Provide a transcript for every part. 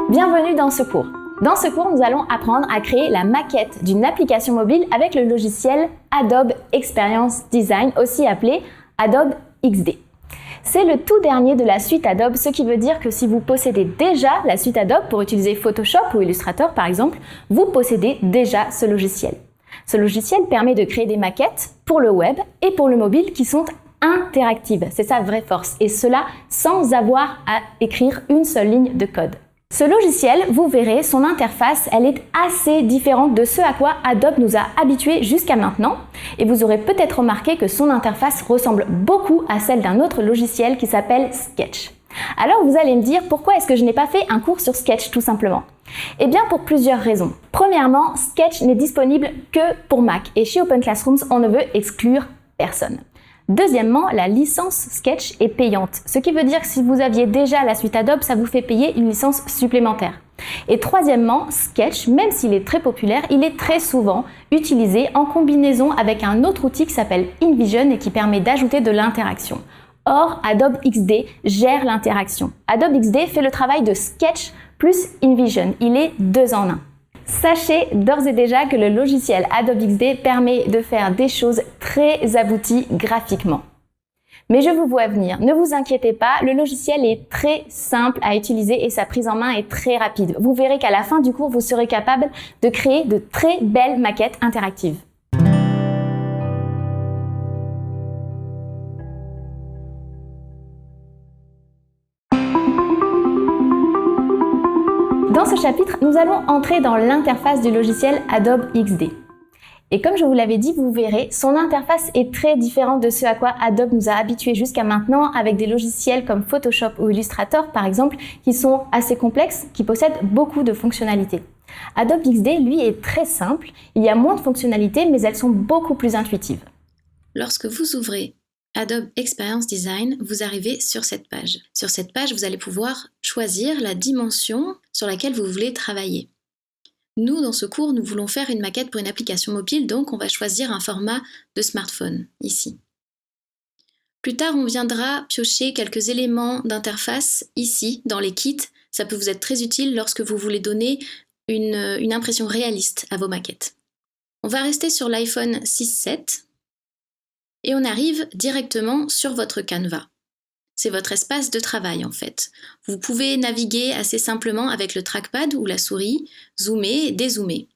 Bienvenue dans ce cours. Dans ce cours, nous allons apprendre à créer la maquette d'une application mobile avec le logiciel Adobe Experience Design, aussi appelé Adobe XD. C'est le tout dernier de la suite Adobe, ce qui veut dire que si vous possédez déjà la suite Adobe pour utiliser Photoshop ou Illustrator par exemple, vous possédez déjà ce logiciel. Ce logiciel permet de créer des maquettes pour le web et pour le mobile qui sont interactives. C'est sa vraie force, et cela sans avoir à écrire une seule ligne de code. Ce logiciel, vous verrez, son interface, elle est assez différente de ce à quoi Adobe nous a habitués jusqu'à maintenant, et vous aurez peut-être remarqué que son interface ressemble beaucoup à celle d'un autre logiciel qui s'appelle Sketch. Alors vous allez me dire, pourquoi est-ce que je n'ai pas fait un cours sur Sketch tout simplement? Eh bien pour plusieurs raisons. Premièrement, Sketch n'est disponible que pour Mac, et chez Open Classrooms, on ne veut exclure personne. Deuxièmement, la licence Sketch est payante, ce qui veut dire que si vous aviez déjà la suite Adobe, ça vous fait payer une licence supplémentaire. Et troisièmement, Sketch, même s'il est très populaire, il est très souvent utilisé en combinaison avec un autre outil qui s'appelle InVision et qui permet d'ajouter de l'interaction. Or, Adobe XD gère l'interaction. Adobe XD fait le travail de Sketch plus InVision, il est 2 en 1. Sachez d'ores et déjà que le logiciel Adobe XD permet de faire des choses très abouties graphiquement. Mais je vous vois venir, ne vous inquiétez pas, le logiciel est très simple à utiliser et sa prise en main est très rapide. Vous verrez qu'à la fin du cours, vous serez capable de créer de très belles maquettes interactives. Dans ce chapitre, nous allons entrer dans l'interface du logiciel Adobe XD. Et comme je vous l'avais dit, vous verrez, son interface est très différente de ce à quoi Adobe nous a habitués jusqu'à maintenant, avec des logiciels comme Photoshop ou Illustrator par exemple, qui sont assez complexes, qui possèdent beaucoup de fonctionnalités. Adobe XD, lui, est très simple, il y a moins de fonctionnalités, mais elles sont beaucoup plus intuitives. Lorsque vous ouvrez Adobe Experience Design, vous arrivez sur cette page. Sur cette page, vous allez pouvoir choisir la dimension sur laquelle vous voulez travailler. Nous, dans ce cours, nous voulons faire une maquette pour une application mobile, donc on va choisir un format de smartphone, ici. Plus tard, on viendra piocher quelques éléments d'interface ici, dans les kits. Ça peut vous être très utile lorsque vous voulez donner une impression réaliste à vos maquettes. On va rester sur l'iPhone 6-7. Et on arrive directement sur votre Canva. C'est votre espace de travail en fait. Vous pouvez naviguer assez simplement avec le trackpad ou la souris, zoomer et dézoomer.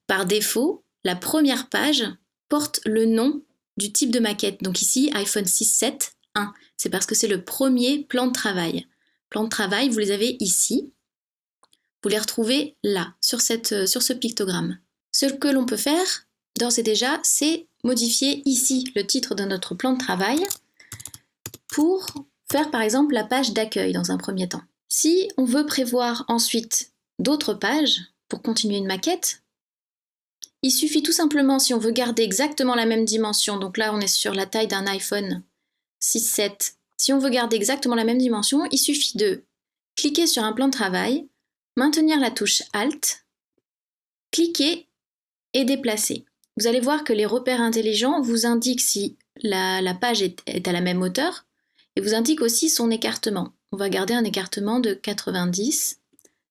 Par défaut, la première page porte le nom du type de maquette. Donc ici, iPhone 6.7 1. C'est parce que c'est le premier plan de travail. Plan de travail, vous les avez ici. Vous les retrouvez là, sur ce pictogramme. Ce que l'on peut faire, d'ores et déjà, c'est modifier ici le titre de notre plan de travail pour faire par exemple la page d'accueil dans un premier temps. Si on veut prévoir ensuite d'autres pages pour continuer une maquette, il suffit tout simplement, si on veut garder exactement la même dimension, donc là on est sur la taille d'un iPhone 6.7, si on veut garder exactement la même dimension, il suffit de cliquer sur un plan de travail, maintenir la touche Alt, cliquer et déplacer. Vous allez voir que les repères intelligents vous indiquent si la page est à la même hauteur et vous indiquent aussi son écartement. On va garder un écartement de 90,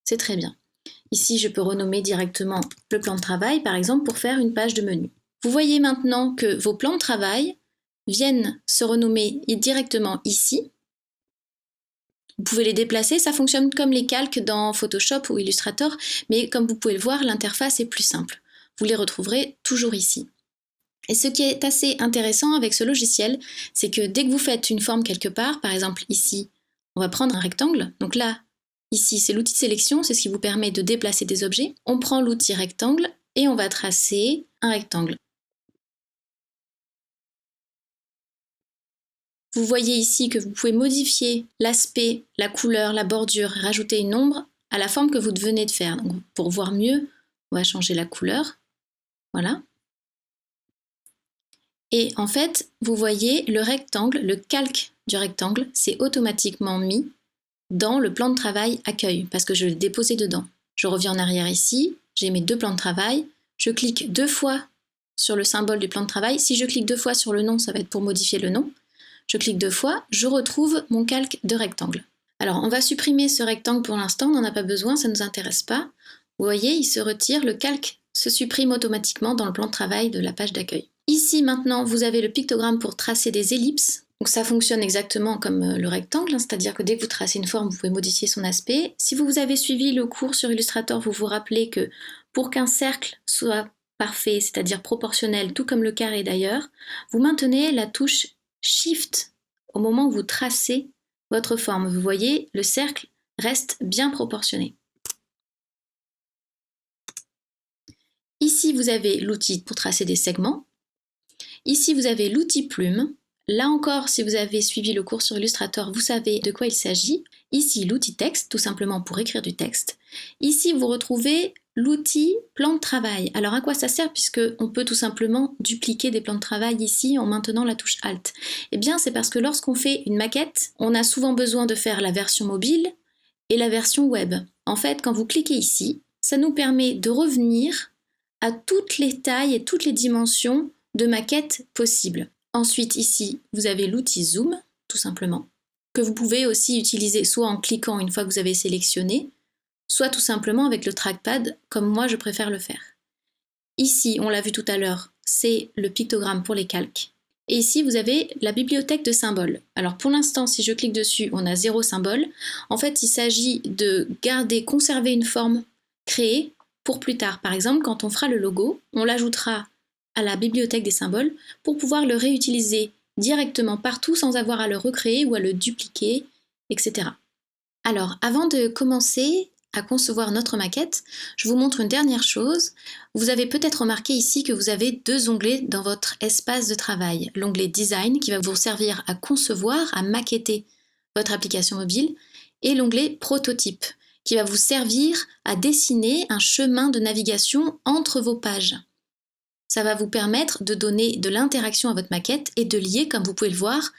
c'est très bien. Ici, je peux renommer directement le plan de travail, par exemple, pour faire une page de menu. Vous voyez maintenant que vos plans de travail viennent se renommer directement ici. Vous pouvez les déplacer, ça fonctionne comme les calques dans Photoshop ou Illustrator, mais comme vous pouvez le voir, l'interface est plus simple. Vous les retrouverez toujours ici. Et ce qui est assez intéressant avec ce logiciel, c'est que dès que vous faites une forme quelque part, par exemple ici, on va prendre un rectangle. Donc là, ici, c'est l'outil de sélection, c'est ce qui vous permet de déplacer des objets. On prend l'outil rectangle et on va tracer un rectangle. Vous voyez ici que vous pouvez modifier l'aspect, la couleur, la bordure, rajouter une ombre à la forme que vous venez de faire. Donc, pour voir mieux, on va changer la couleur. Voilà. Et en fait, vous voyez le rectangle, le calque du rectangle, c'est automatiquement mis dans le plan de travail accueil, parce que je l'ai déposé dedans. Je reviens en arrière ici, j'ai mes 2 plans de travail, je clique 2 fois sur le symbole du plan de travail. Si je clique 2 fois sur le nom, ça va être pour modifier le nom. Je clique 2 fois, je retrouve mon calque de rectangle. Alors, on va supprimer ce rectangle pour l'instant, on n'en a pas besoin, ça ne nous intéresse pas. Vous voyez, il se retire, le calque se supprime automatiquement dans le plan de travail de la page d'accueil. Ici, maintenant, vous avez le pictogramme pour tracer des ellipses. Donc ça fonctionne exactement comme le rectangle, c'est-à-dire que dès que vous tracez une forme, vous pouvez modifier son aspect. Si vous avez suivi le cours sur Illustrator, vous vous rappelez que pour qu'un cercle soit parfait, c'est-à-dire proportionnel, tout comme le carré d'ailleurs, vous maintenez la touche Shift au moment où vous tracez votre forme. Vous voyez, le cercle reste bien proportionné. Ici, vous avez l'outil pour tracer des segments. Ici, vous avez l'outil plume. Là encore, si vous avez suivi le cours sur Illustrator, vous savez de quoi il s'agit. Ici, l'outil texte, tout simplement pour écrire du texte. Ici, vous retrouvez l'outil plan de travail. Alors, à quoi ça sert puisqu'on peut tout simplement dupliquer des plans de travail ici en maintenant la touche Alt? Eh bien, c'est parce que lorsqu'on fait une maquette, on a souvent besoin de faire la version mobile et la version web. En fait, quand vous cliquez ici, ça nous permet de revenir à toutes les tailles et toutes les dimensions de maquettes possibles. Ensuite, ici, vous avez l'outil Zoom, tout simplement, que vous pouvez aussi utiliser soit en cliquant une fois que vous avez sélectionné, soit tout simplement avec le trackpad, comme moi je préfère le faire. Ici, on l'a vu tout à l'heure, c'est le pictogramme pour les calques. Et ici, vous avez la bibliothèque de symboles. Alors pour l'instant, si je clique dessus, on a 0 symbole. En fait, il s'agit de conserver une forme créée pour plus tard. Par exemple, quand on fera le logo, on l'ajoutera à la bibliothèque des symboles pour pouvoir le réutiliser directement partout sans avoir à le recréer ou à le dupliquer, etc. Alors, avant de commencer à concevoir notre maquette, je vous montre une dernière chose. Vous avez peut-être remarqué ici que vous avez 2 onglets dans votre espace de travail. L'onglet Design qui va vous servir à concevoir, à maqueter votre application mobile, et l'onglet Prototype qui va vous servir à dessiner un chemin de navigation entre vos pages. Ça va vous permettre de donner de l'interaction à votre maquette et de lier, comme vous pouvez le voir,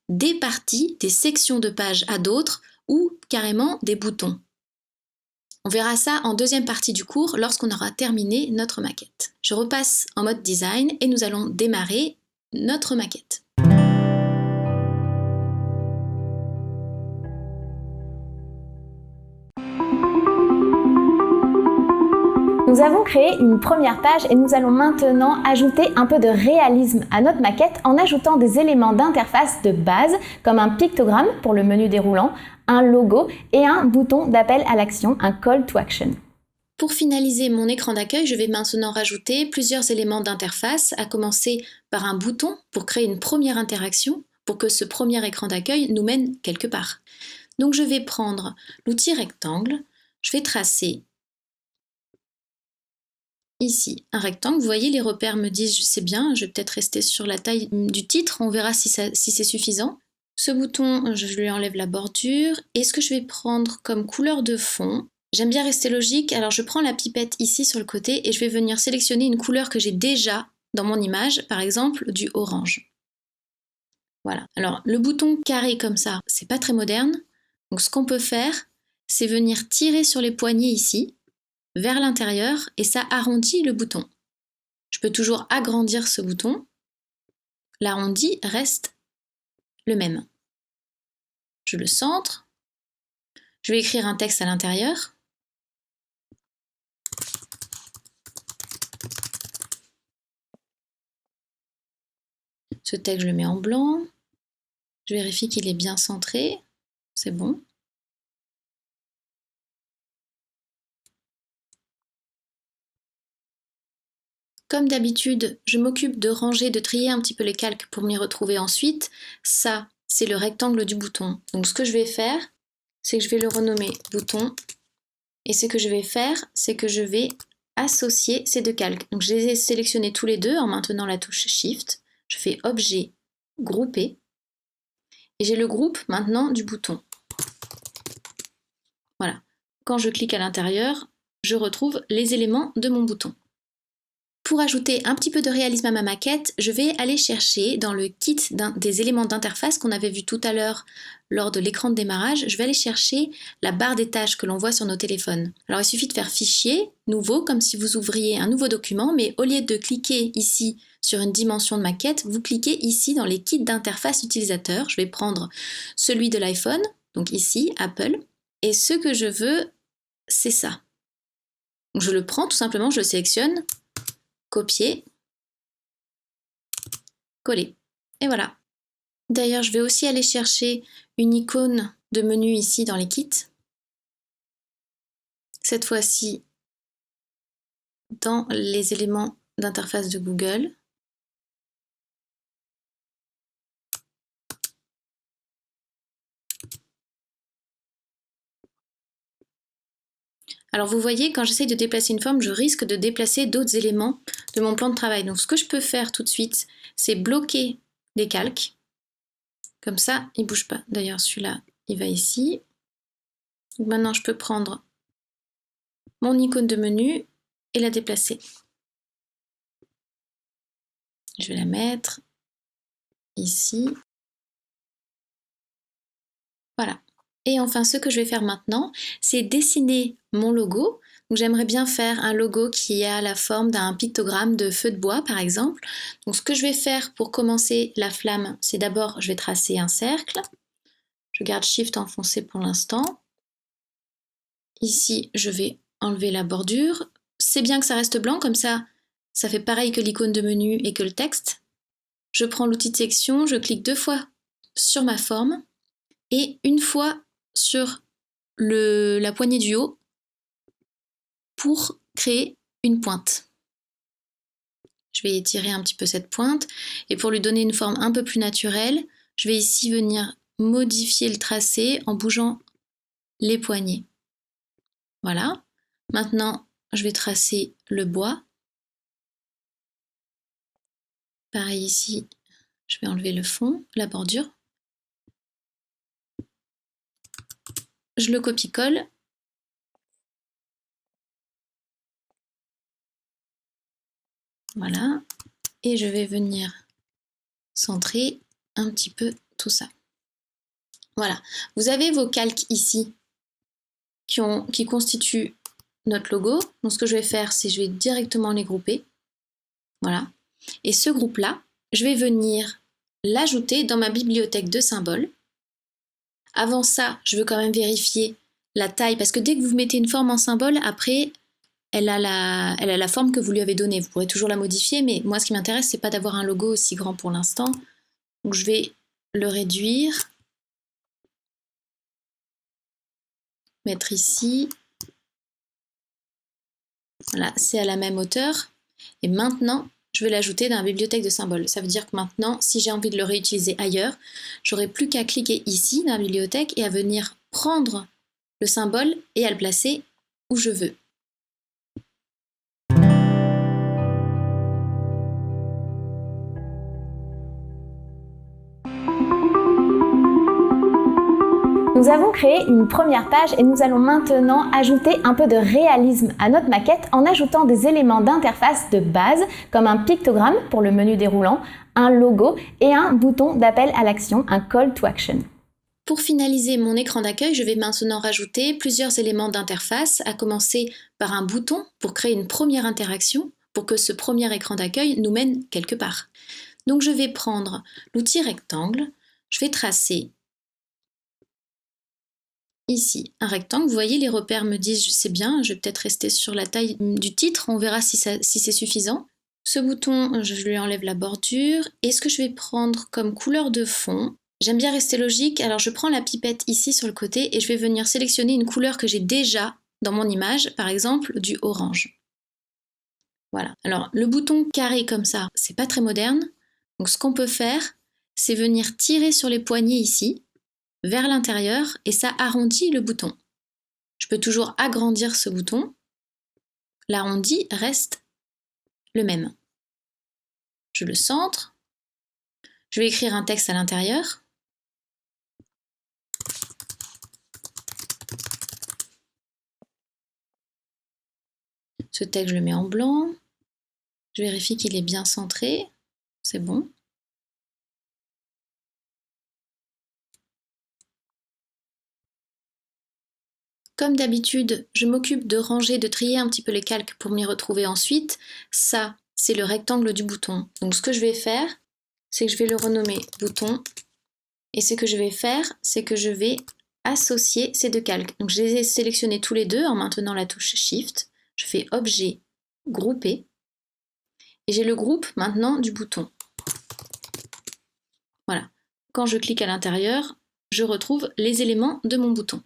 des parties, des sections de pages à d'autres ou carrément des boutons. On verra ça en deuxième partie du cours lorsqu'on aura terminé notre maquette. Je repasse en mode design et nous allons démarrer notre maquette. Nous avons créé une première page et nous allons maintenant ajouter un peu de réalisme à notre maquette en ajoutant des éléments d'interface de base comme un pictogramme pour le menu déroulant, un logo et un bouton d'appel à l'action, un call to action. Pour finaliser mon écran d'accueil, je vais maintenant rajouter plusieurs éléments d'interface, à commencer par un bouton pour créer une première interaction pour que ce premier écran d'accueil nous mène quelque part. Donc je vais prendre l'outil rectangle, je vais tracer ici un rectangle. Vous voyez, les repères me disent c'est bien, je vais peut-être rester sur la taille du titre, on verra si c'est suffisant. Ce bouton, je lui enlève la bordure. Et ce que je vais prendre comme couleur de fond, j'aime bien rester logique, alors je prends la pipette ici sur le côté et je vais venir sélectionner une couleur que j'ai déjà dans mon image, par exemple du orange. Voilà. Alors le bouton carré comme ça, c'est pas très moderne. Donc ce qu'on peut faire, c'est venir tirer sur les poignées ici, vers l'intérieur, et ça arrondit le bouton. Je peux toujours agrandir ce bouton. L'arrondi reste le même. Je le centre. Je vais écrire un texte à l'intérieur. Ce texte, je le mets en blanc. Je vérifie qu'il est bien centré. C'est bon. Comme d'habitude, je m'occupe de ranger, de trier un petit peu les calques pour m'y retrouver ensuite. Ça, c'est le rectangle du bouton. Donc ce que je vais faire, c'est que je vais le renommer bouton. Et ce que je vais faire, c'est que je vais associer ces 2 calques. Donc je les ai sélectionnés tous les deux en maintenant la touche Shift. Je fais Objet, Grouper. Et j'ai le groupe maintenant du bouton. Voilà. Quand je clique à l'intérieur, je retrouve les éléments de mon bouton. Pour ajouter un petit peu de réalisme à ma maquette, je vais aller chercher dans le kit des éléments d'interface qu'on avait vu tout à l'heure lors de l'écran de démarrage, je vais aller chercher la barre des tâches que l'on voit sur nos téléphones. Alors il suffit de faire Fichier, Nouveau, comme si vous ouvriez un nouveau document, mais au lieu de cliquer ici sur une dimension de maquette, vous cliquez ici dans les kits d'interface utilisateur. Je vais prendre celui de l'iPhone, donc ici, Apple, et ce que je veux, c'est ça. Donc je le prends tout simplement, je le sélectionne, copier, coller, et voilà. D'ailleurs, je vais aussi aller chercher une icône de menu ici dans les kits. Cette fois-ci, dans les éléments d'interface de Google. Alors vous voyez, quand j'essaye de déplacer une forme, je risque de déplacer d'autres éléments de mon plan de travail. Donc ce que je peux faire tout de suite, c'est bloquer les calques. Comme ça, il ne bouge pas. D'ailleurs, celui-là, il va ici. Donc maintenant, je peux prendre mon icône de menu et la déplacer. Je vais la mettre ici. Voilà. Et enfin, ce que je vais faire maintenant, c'est dessiner mon logo. Donc j'aimerais bien faire un logo qui a la forme d'un pictogramme de feu de bois, par exemple. Donc ce que je vais faire pour commencer la flamme, c'est d'abord, je vais tracer un cercle. Je garde Shift enfoncé pour l'instant. Ici, je vais enlever la bordure. C'est bien que ça reste blanc, comme ça fait pareil que l'icône de menu et que le texte. Je prends l'outil de section, je clique 2 fois sur ma forme et une fois sur la poignée du haut pour créer une pointe. Je vais étirer un petit peu cette pointe et pour lui donner une forme un peu plus naturelle, je vais ici venir modifier le tracé en bougeant les poignées. Voilà. Maintenant, je vais tracer le bois. Pareil ici, je vais enlever le fond, la bordure. Je le copie-colle. Voilà. Et je vais venir centrer un petit peu tout ça. Voilà. Vous avez vos calques ici qui constituent notre logo. Donc ce que je vais faire, c'est je vais directement les grouper. Voilà. Et ce groupe-là, je vais venir l'ajouter dans ma bibliothèque de symboles. Avant ça, je veux quand même vérifier la taille, parce que dès que vous mettez une forme en symbole, après, elle a la forme que vous lui avez donnée. Vous pourrez toujours la modifier, mais moi, ce qui m'intéresse, c'est pas d'avoir un logo aussi grand pour l'instant. Donc, je vais le réduire, mettre ici. Voilà, c'est à la même hauteur. Et maintenant, je vais l'ajouter dans la bibliothèque de symboles. Ça veut dire que maintenant, si j'ai envie de le réutiliser ailleurs, j'aurai plus qu'à cliquer ici dans la bibliothèque et à venir prendre le symbole et à le placer où je veux. Nous avons créé une première page et nous allons maintenant ajouter un peu de réalisme à notre maquette en ajoutant des éléments d'interface de base comme un pictogramme pour le menu déroulant, un logo et un bouton d'appel à l'action, un call to action. Pour finaliser mon écran d'accueil, je vais maintenant rajouter plusieurs éléments d'interface, à commencer par un bouton pour créer une première interaction pour que ce premier écran d'accueil nous mène quelque part. Donc je vais prendre l'outil rectangle, je vais tracer ici un rectangle. Vous voyez, les repères me disent c'est bien, je vais peut-être rester sur la taille du titre, on verra si c'est suffisant. Ce bouton, je lui enlève la bordure. Et ce que je vais prendre comme couleur de fond, j'aime bien rester logique, alors je prends la pipette ici sur le côté et je vais venir sélectionner une couleur que j'ai déjà dans mon image, par exemple du orange. Voilà. Alors le bouton carré comme ça, c'est pas très moderne. Donc ce qu'on peut faire, c'est venir tirer sur les poignées ici, vers l'intérieur, et ça arrondit le bouton. Je peux toujours agrandir ce bouton. L'arrondi reste le même. Je le centre. Je vais écrire un texte à l'intérieur. Ce texte, je le mets en blanc. Je vérifie qu'il est bien centré. C'est bon. Comme d'habitude, je m'occupe de ranger, de trier un petit peu les calques pour m'y retrouver ensuite. Ça, c'est le rectangle du bouton. Donc ce que je vais faire, c'est que je vais le renommer bouton. Et ce que je vais faire, c'est que je vais associer ces deux calques. Donc je les ai sélectionnés tous les deux en maintenant la touche Shift. Je fais Objet, Grouper. Et j'ai le groupe maintenant du bouton. Voilà. Quand je clique à l'intérieur, je retrouve les éléments de mon bouton.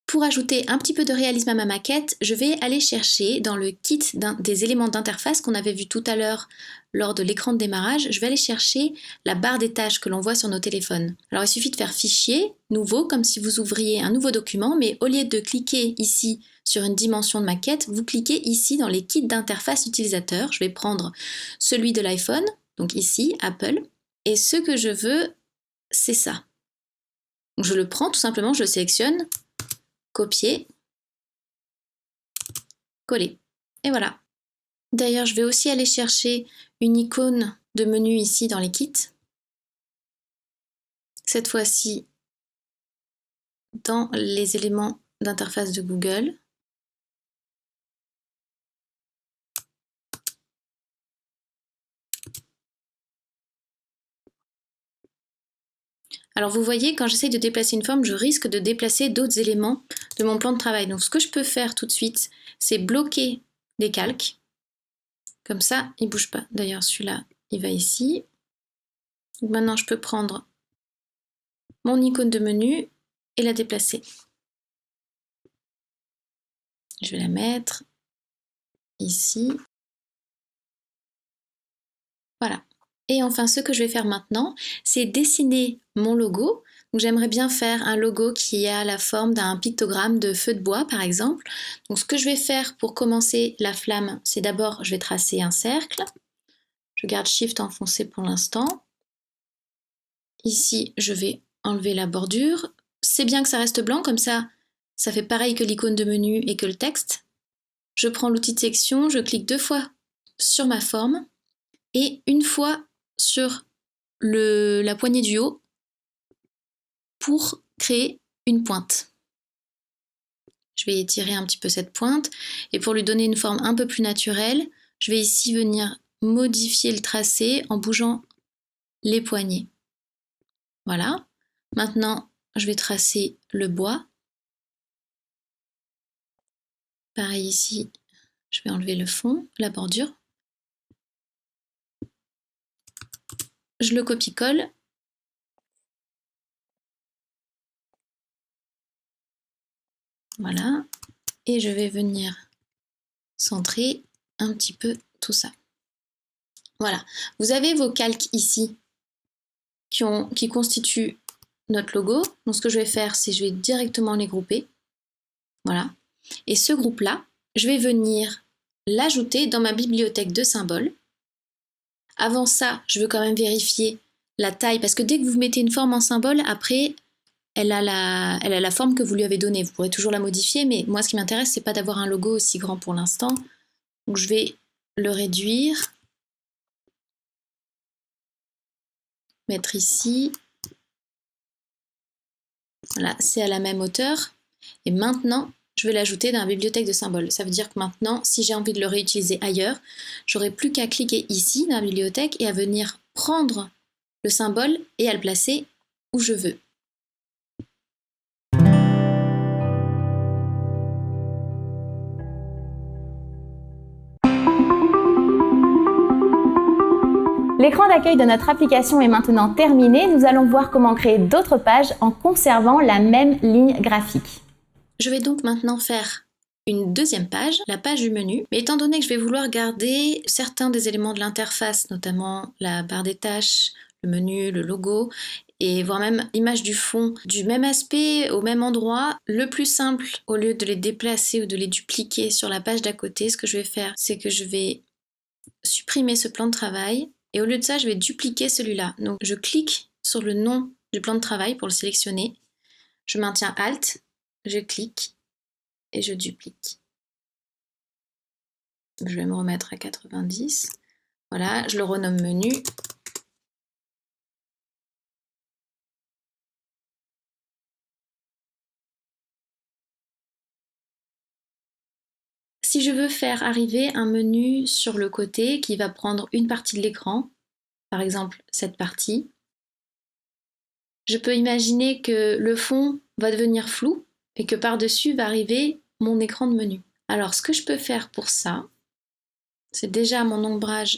Pour ajouter un petit peu de réalisme à ma maquette, je vais aller chercher dans le kit des éléments d'interface qu'on avait vu tout à l'heure lors de l'écran de démarrage, je vais aller chercher la barre des tâches que l'on voit sur nos téléphones. Alors il suffit de faire Fichier, Nouveau, comme si vous ouvriez un nouveau document, mais au lieu de cliquer ici sur une dimension de maquette, vous cliquez ici dans les kits d'interface utilisateur. Je vais prendre celui de l'iPhone, donc ici, Apple, et ce que je veux, c'est ça. Donc je le prends tout simplement, je le sélectionne, copier, coller. Et voilà. D'ailleurs, je vais aussi aller chercher une icône de menu ici dans les kits. Cette fois-ci, dans les éléments d'interface de Google. Alors vous voyez, quand j'essaie de déplacer une forme, je risque de déplacer d'autres éléments de mon plan de travail. Donc ce que je peux faire tout de suite, c'est bloquer les calques. Comme ça, il ne bouge pas. D'ailleurs, celui-là, il va ici. Donc maintenant, je peux prendre mon icône de menu et la déplacer. Je vais la mettre ici. Voilà. Et enfin, ce que je vais faire maintenant, c'est dessiner mon logo. Donc j'aimerais bien faire un logo qui a la forme d'un pictogramme de feu de bois, par exemple. Donc ce que je vais faire pour commencer la flamme, c'est d'abord, je vais tracer un cercle. Je garde Shift enfoncé pour l'instant. Ici, je vais enlever la bordure. C'est bien que ça reste blanc, comme ça fait pareil que l'icône de menu et que le texte. Je prends l'outil de sélection, je clique 2 fois sur ma forme et une fois sur la poignée du haut pour créer une pointe. Je vais étirer un petit peu cette pointe et pour lui donner une forme un peu plus naturelle, je vais ici venir modifier le tracé en bougeant les poignées. Voilà. Maintenant, je vais tracer le bois. Pareil ici, je vais enlever le fond, la bordure. Je le copie-colle. Voilà. Et je vais venir centrer un petit peu tout ça. Voilà. Vous avez vos calques ici qui constituent notre logo. Donc ce que je vais faire, c'est je vais directement les grouper. Voilà. Et ce groupe-là, je vais venir l'ajouter dans ma bibliothèque de symboles. Avant ça, je veux quand même vérifier la taille, parce que dès que vous mettez une forme en symbole, après, elle a la forme que vous lui avez donnée. Vous pourrez toujours la modifier, mais moi, ce qui m'intéresse, c'est pas d'avoir un logo aussi grand pour l'instant. Donc, je vais le réduire, mettre ici. Voilà, c'est à la même hauteur. Et maintenant, je vais l'ajouter dans la bibliothèque de symboles. Ça veut dire que maintenant, si j'ai envie de le réutiliser ailleurs, j'aurai plus qu'à cliquer ici dans la bibliothèque et à venir prendre le symbole et à le placer où je veux. L'écran d'accueil de notre application est maintenant terminé. Nous allons voir comment créer d'autres pages en conservant la même ligne graphique. Je vais donc maintenant faire une deuxième page, la page du menu. Mais étant donné que je vais vouloir garder certains des éléments de l'interface, notamment la barre des tâches, le menu, le logo, et voire même l'image du fond, du même aspect, au même endroit, le plus simple, au lieu de les déplacer ou de les dupliquer sur la page d'à côté, ce que je vais faire, c'est que je vais supprimer ce plan de travail. Et au lieu de ça, je vais dupliquer celui-là. Donc je clique sur le nom du plan de travail pour le sélectionner. Je maintiens Alt, je clique et je duplique. Je vais me remettre à 90. Voilà, je le renomme menu. Si je veux faire arriver un menu sur le côté qui va prendre une partie de l'écran, par exemple cette partie, je peux imaginer que le fond va devenir flou et que par-dessus va arriver mon écran de menu. Alors, ce que je peux faire pour ça, c'est déjà mon ombrage.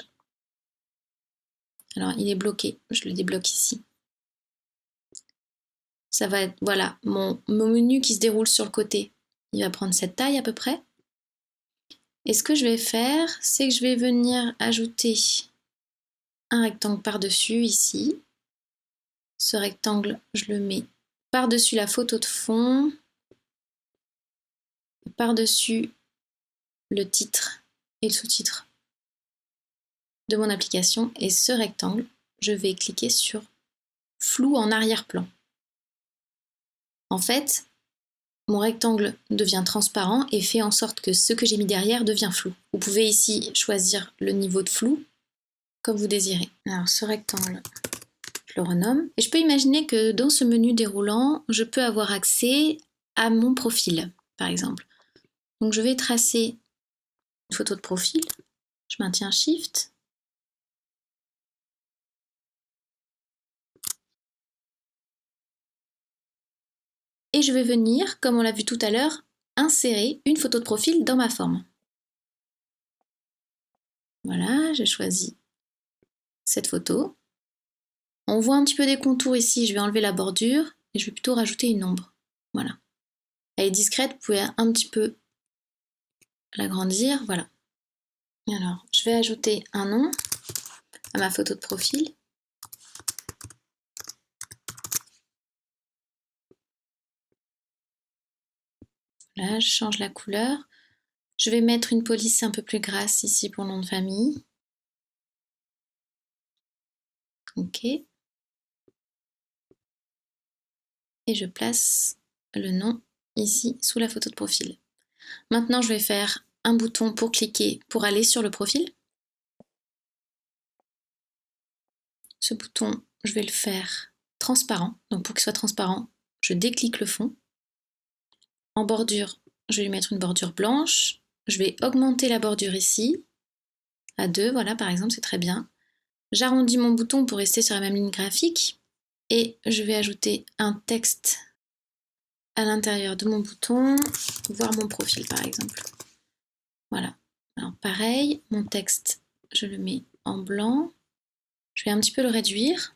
Alors, il est bloqué, je le débloque ici. Ça va être, voilà, mon menu qui se déroule sur le côté. Il va prendre cette taille à peu près. Et ce que je vais faire, c'est que je vais venir ajouter un rectangle par-dessus ici. Ce rectangle, je le mets par-dessus la photo de fond, par-dessus le titre et le sous-titre de mon application. Et ce rectangle, je vais cliquer sur flou en arrière-plan. En fait, mon rectangle devient transparent et fait en sorte que ce que j'ai mis derrière devient flou. Vous pouvez ici choisir le niveau de flou comme vous désirez. Alors ce rectangle, je le renomme. Et je peux imaginer que dans ce menu déroulant, je peux avoir accès à mon profil, par exemple. Donc je vais tracer une photo de profil. Je maintiens Shift. Et je vais venir, comme on l'a vu tout à l'heure, insérer une photo de profil dans ma forme. Voilà, j'ai choisi cette photo. On voit un petit peu des contours ici, je vais enlever la bordure et je vais plutôt rajouter une ombre. Voilà. Elle est discrète, vous pouvez un petit peu l'agrandir, voilà. Alors, je vais ajouter un nom à ma photo de profil. Là, je change la couleur. Je vais mettre une police un peu plus grasse ici pour nom de famille. OK. Et je place le nom ici sous la photo de profil. Maintenant, je vais faire un bouton pour cliquer pour aller sur le profil. Ce bouton, je vais le faire transparent. Donc pour qu'il soit transparent, je déclique le fond. En bordure, je vais lui mettre une bordure blanche. Je vais augmenter la bordure ici, à 2, voilà par exemple, c'est très bien. J'arrondis mon bouton pour rester sur la même ligne graphique. Et je vais ajouter un texte à l'intérieur de mon bouton, voir mon profil par exemple. Voilà. Alors pareil, mon texte, je le mets en blanc. Je vais un petit peu le réduire.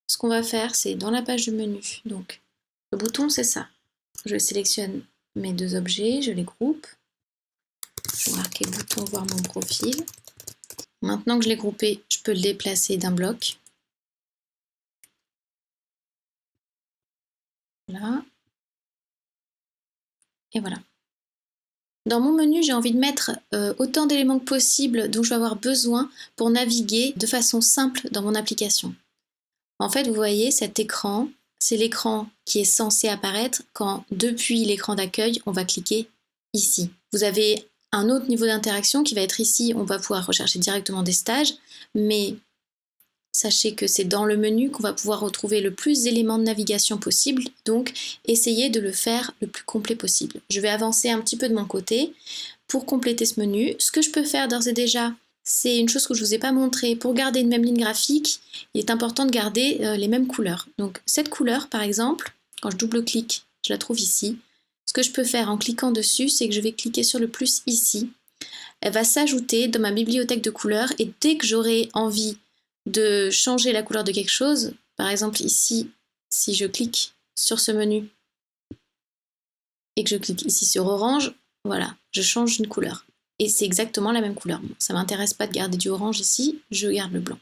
Ce qu'on va faire, c'est dans la page de menu. Donc, le bouton, c'est ça. Je sélectionne mes deux objets, je les groupe. Je vais marquer bouton voir mon profil. Maintenant que je l'ai groupé, je peux le déplacer d'un bloc. Là. Et voilà. Dans mon menu, j'ai envie de mettre autant d'éléments que possible dont je vais avoir besoin pour naviguer de façon simple dans mon application. En fait, vous voyez, cet écran, c'est l'écran qui est censé apparaître quand, depuis l'écran d'accueil, on va cliquer ici. Vous avez un autre niveau d'interaction qui va être ici, on va pouvoir rechercher directement des stages, mais sachez que c'est dans le menu qu'on va pouvoir retrouver le plus d'éléments de navigation possible, donc essayez de le faire le plus complet possible. Je vais avancer un petit peu de mon côté pour compléter ce menu. Ce que je peux faire d'ores et déjà, c'est une chose que je ne vous ai pas montré. Pour garder une même ligne graphique, il est important de garder les mêmes couleurs. Donc cette couleur, par exemple, quand je double-clique, je la trouve ici. Ce que je peux faire en cliquant dessus, c'est que je vais cliquer sur le plus ici. Elle va s'ajouter dans ma bibliothèque de couleurs et dès que j'aurai envie de changer la couleur de quelque chose, par exemple ici, si je clique sur ce menu et que je clique ici sur orange, voilà, je change une couleur. Et c'est exactement la même couleur. Bon, ça ne m'intéresse pas de garder du orange ici, je garde le blanc.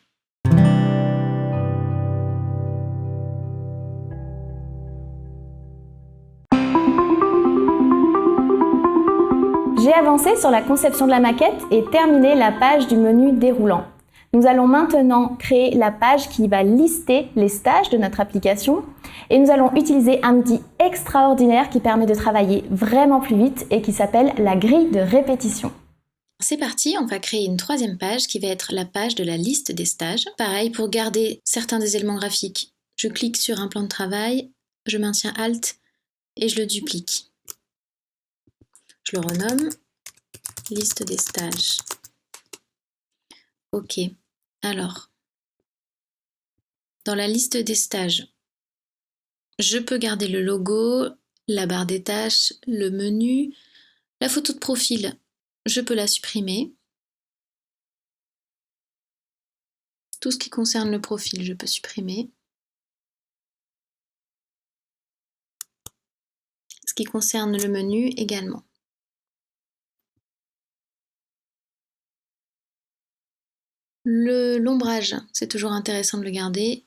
J'ai avancé sur la conception de la maquette et terminé la page du menu déroulant. Nous allons maintenant créer la page qui va lister les stages de notre application et nous allons utiliser un outil extraordinaire qui permet de travailler vraiment plus vite et qui s'appelle la grille de répétition. C'est parti, on va créer une troisième page qui va être la page de la liste des stages. Pareil, pour garder certains des éléments graphiques, je clique sur un plan de travail, je maintiens Alt et je le duplique. Je le renomme liste des stages. Ok, alors, dans la liste des stages, je peux garder le logo, la barre des tâches, le menu, la photo de profil, je peux la supprimer. Tout ce qui concerne le profil, je peux supprimer. Ce qui concerne le menu également. L'ombrage, c'est toujours intéressant de le garder.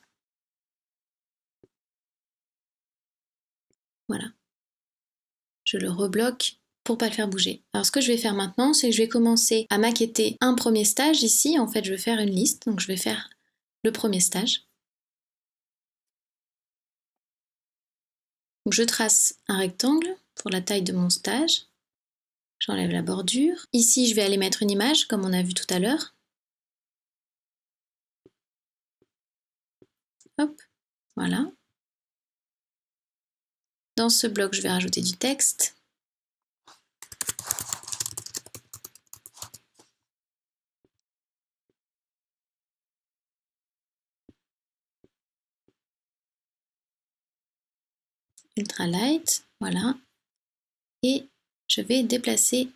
Voilà. Je le rebloque pour ne pas le faire bouger. Alors ce que je vais faire maintenant, c'est que je vais commencer à maqueter un premier stage ici. En fait, je vais faire une liste, donc je vais faire le premier stage. Donc je trace un rectangle pour la taille de mon stage. J'enlève la bordure. Ici, je vais aller mettre une image, comme on a vu tout à l'heure. Hop, voilà. Dans ce bloc, je vais rajouter du texte. Ultra light, voilà. Et je vais déplacer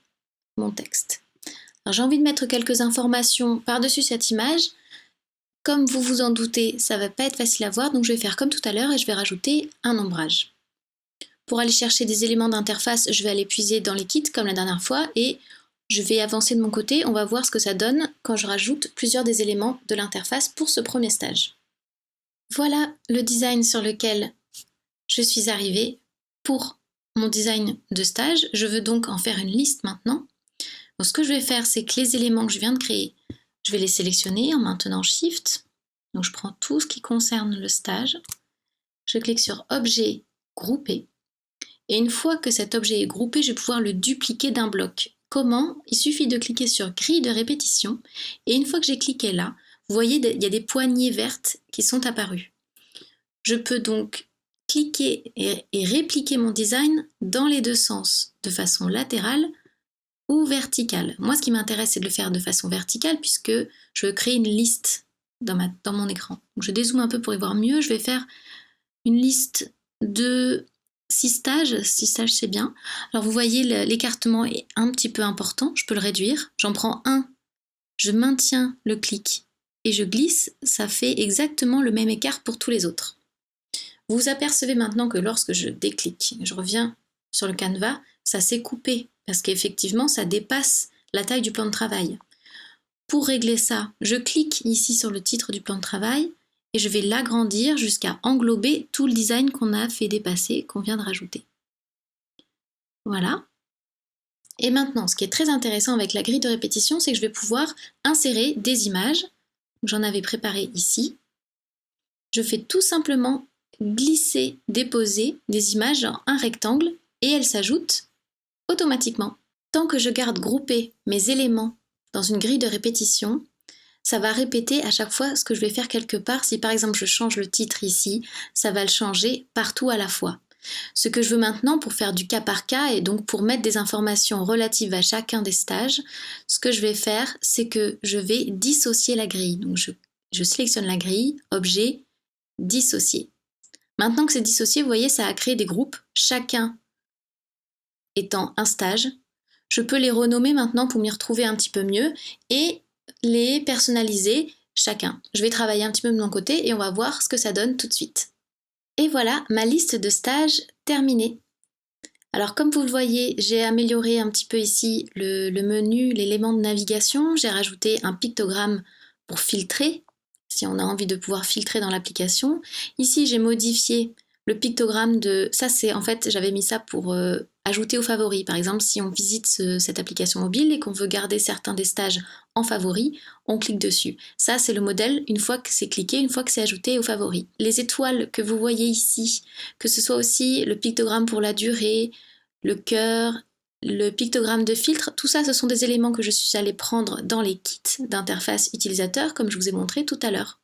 mon texte. Alors j'ai envie de mettre quelques informations par-dessus cette image. Comme vous vous en doutez, ça ne va pas être facile à voir, donc je vais faire comme tout à l'heure et je vais rajouter un ombrage. Pour aller chercher des éléments d'interface, je vais aller puiser dans les kits comme la dernière fois et je vais avancer de mon côté. On va voir ce que ça donne quand je rajoute plusieurs des éléments de l'interface pour ce premier stage. Voilà le design sur lequel je suis arrivée pour mon design de stage. Je veux donc en faire une liste maintenant. Donc, ce que je vais faire, c'est que les éléments que je viens de créer, je vais les sélectionner en maintenant Shift. Donc je prends tout ce qui concerne le stage. Je clique sur Objet, Grouper. Et une fois que cet objet est groupé, je vais pouvoir le dupliquer d'un bloc. Comment? Il suffit de cliquer sur Grille de répétition. Et une fois que j'ai cliqué là, vous voyez, il y a des poignées vertes qui sont apparues. Je peux donc cliquer et répliquer mon design dans les deux sens, de façon latérale ou verticale. Moi, ce qui m'intéresse, c'est de le faire de façon verticale puisque je veux créer une liste dans mon écran. Donc, je dézoome un peu pour y voir mieux. Je vais faire une liste de 6 stages. 6 stages, c'est bien. Alors, vous voyez, l'écartement est un petit peu important. Je peux le réduire. J'en prends un. Je maintiens le clic et je glisse. Ça fait exactement le même écart pour tous les autres. Vous vous apercevez maintenant que lorsque je déclique, je reviens sur le canevas, ça s'est coupé parce qu'effectivement, ça dépasse la taille du plan de travail. Pour régler ça, je clique ici sur le titre du plan de travail et je vais l'agrandir jusqu'à englober tout le design qu'on a fait dépasser, qu'on vient de rajouter. Voilà. Et maintenant, ce qui est très intéressant avec la grille de répétition, c'est que je vais pouvoir insérer des images. J'en avais préparé ici. Je fais tout simplement glisser, déposer des images dans un rectangle et elles s'ajoutent automatiquement. Tant que je garde groupés mes éléments dans une grille de répétition, ça va répéter à chaque fois ce que je vais faire quelque part. Si par exemple je change le titre ici, ça va le changer partout à la fois. Ce que je veux maintenant pour faire du cas par cas et donc pour mettre des informations relatives à chacun des stages, ce que je vais faire, c'est que je vais dissocier la grille. Donc je sélectionne la grille, objet, dissocier. Maintenant que c'est dissocié, vous voyez, ça a créé des groupes, chacun étant un stage. Je peux les renommer maintenant pour m'y retrouver un petit peu mieux et les personnaliser chacun. Je vais travailler un petit peu de mon côté et on va voir ce que ça donne tout de suite. Et voilà ma liste de stages terminée. Alors comme vous le voyez, j'ai amélioré un petit peu ici le menu, l'élément de navigation. J'ai rajouté un pictogramme pour filtrer, si on a envie de pouvoir filtrer dans l'application. Ici, j'ai modifié le pictogramme de... Ça, c'est en fait, j'avais mis ça pour ajouter aux favoris. Par exemple, si on visite cette application mobile et qu'on veut garder certains des stages en favoris, on clique dessus. Ça, c'est le modèle une fois que c'est cliqué, une fois que c'est ajouté aux favoris. Les étoiles que vous voyez ici, que ce soit aussi le pictogramme pour la durée, le cœur, le pictogramme de filtre, tout ça, ce sont des éléments que je suis allée prendre dans les kits d'interface utilisateur, comme je vous ai montré tout à l'heure.